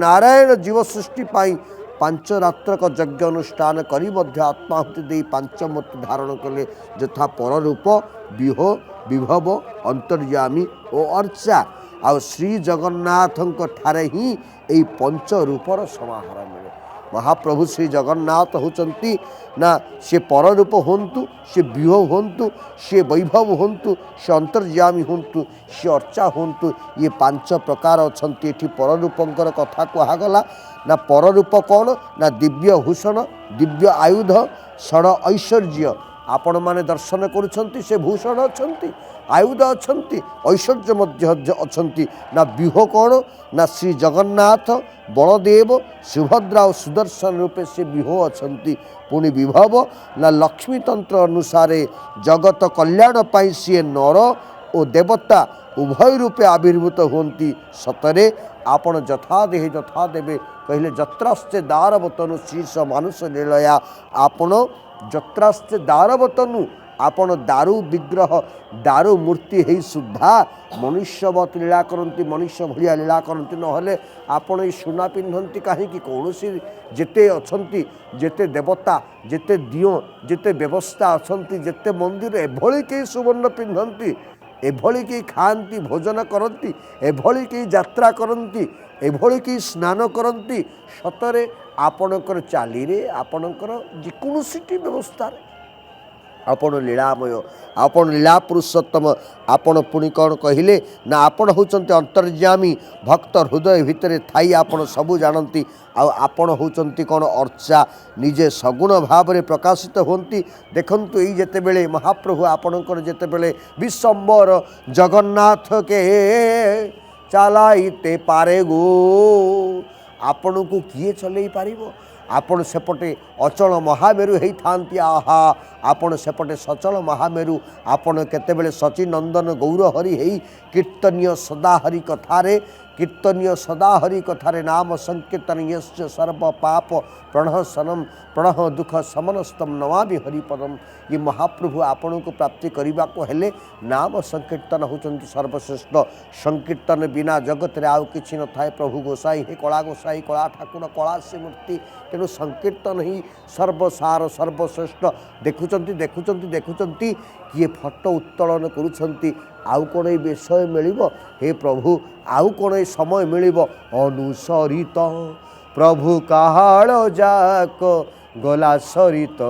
नारायण जीव सृष्टि पाई पांच रात्रक यज्ञ अनुष्ठान करी मध्य आत्माहुति दे पांचमूर्ति धारण कले यथा पररूप विहो विभव अंतर्यामी और अर्चा आ श्री जगन्नाथ ठारे ही यही पंच रूपर समाहार मिले। महाप्रभु श्री जगन्नाथ होचंती ना से पररूप होंतु से विभव होंतु से वैभव होंतु से अंतर्यामी होंतु से अर्चा होंतु ये पांच प्रकार अछंती। एठी पररूपंकर कथा कहगला ना पररूप कौन ना दिव्य भूषण दिव्य आयुध षड ऐश्वर्य आपण माने दर्शन करुछंती से भूषण अछंती आयुध अछंती ऐश्वर्य मध्य अछंती ना विहो कौन ना श्री जगन्नाथ बलदेव सुभद्रा और सुदर्शन रूपे से विहो अछंती। पुणी विभव ना लक्ष्मी तंत्र अनुसारे जगत कल्याण पाई सी नर और देवता उभय रूपे आविर्भूत होती। सतरे आपण जथा देहे जथा देवे कहले जत्रास्ते दारवतनु शीर्ष मानुष लीलया आपण जत्रास्ते दारवतनु आपण दारु विग्रह दारु मूर्ति है सुधा मनुष्यवत लीला करती मनुष्य भलिया लीला करती नहले आपण ये सुना पिंधती कहीं कौन जेते अछंती जेते देवता जेते दिओ जेते व्यवस्था अछंती जेते मंदिर एभली कई सुवर्ण पिंधती एभली कई खाती भोजन करती एभली कई यात्रा करती एभली कई स्नान करती। सतरे आपणकर चाली आपणकर जेकोसी व्यवस्था आपण लीलामय आपण लीला पुरुषोत्तम आपण पुणी कौन कहले ना आपण होचंती अंतर्यामी भक्त हृदय भितर थाई आपण सबू जानती आपण होचंती कौन अर्चा निजे सगुण भाव में प्रकाशित होती। देखंतु एई जेतेबेले महाप्रभु आपणकर जेतेबेले विश्वम्बर जगन्नाथ के चलाइते पारे गो आपण को किए चलई पारिबो आपण सेपटे अचल महामेरु होई थांती आहा आपण सेपटे सचल महामेरु आपण केतेबेले सची नंदन गौरहरि हेई कीर्तनीय सदाहरि कथारे कीर्तनीय सदाहरि कथारे नाम संकीर्तन यश्च सर्व पाप प्रणहसनम प्रणह दुख समनस्तम नमामि हरिपदम। ये महाप्रभु आपण को प्राप्ति करने को हेले नाम संकीर्तन होचंती सर्वश्रेष्ठ। संकीर्तन बिना जगत रे आउ किछि न थाए। प्रभु गोसाई हे कला गोसाई कला ठाकुर कला से मूर्ति तेणु संकीर्तन ही सर्वसार सर्वश्रेष्ठ। देखुचंती देखुचंती देखुचंती किए फटो उत्तोलन करुछंती आउ कौन ये विषय मिलिबो हे प्रभु आउ कौन ये समय मिलिबो अनुसरित प्रभु काहाळ जाक गला सरित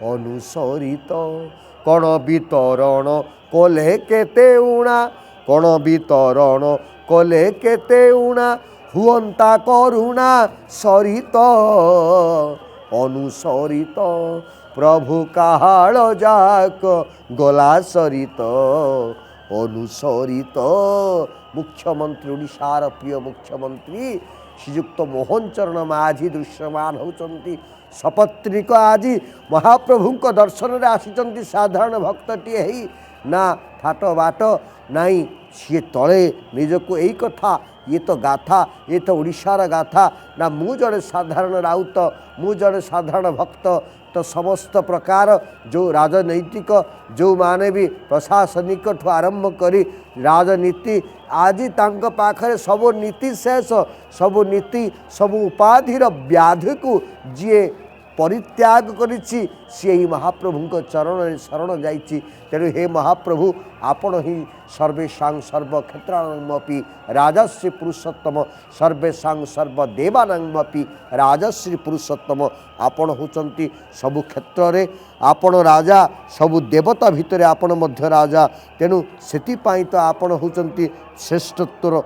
अनुसरित कण वितरण कोले केते उणा कण वितरण कोले केते उणा हुअंता करुणा सरित अनुसरित प्रभु काहाळ जाक गला सरित अनुसरित। मुख्यमंत्री ओडिशार प्रिय मुख्यमंत्री श्रीयुक्त मोहन चरण माझी दृश्यमान होचंती। सपत्नीक आज महाप्रभु दर्शन रे आसीचंती साधारण भक्तटी है ना ठाट बाट नाई सी तले निजको यही कथा ये तो गाथा ये तो ओडिशार गाथा ना मु जड़े साधारण राउत मु जड़े साधारण भक्त तो समस्त प्रकार जो राजनैतिक जो माने भी प्रशासनिक ठू आरंभ करी राजनीति आज तांक पाखरे सब नीति शेष सब नीति सब उपाधिर व्याधि को जी परित्याग करिछि से ही महाप्रभु चरण शरण जाइछि। तेणु हे महाप्रभु आपण ही सर्वेषां सर्वक्षेत्राणामपि राजश्री पुरुषोत्तम सर्वेषां सर्वदेवानामपि राजश्री पुरुषोत्तम आपण होचंती सबु क्षेत्र रे आपण राजा सबु देवता भितरे आपण मध्य राजा। तेणु सेति पाई तो आपण होचंती श्रेष्ठत्वर।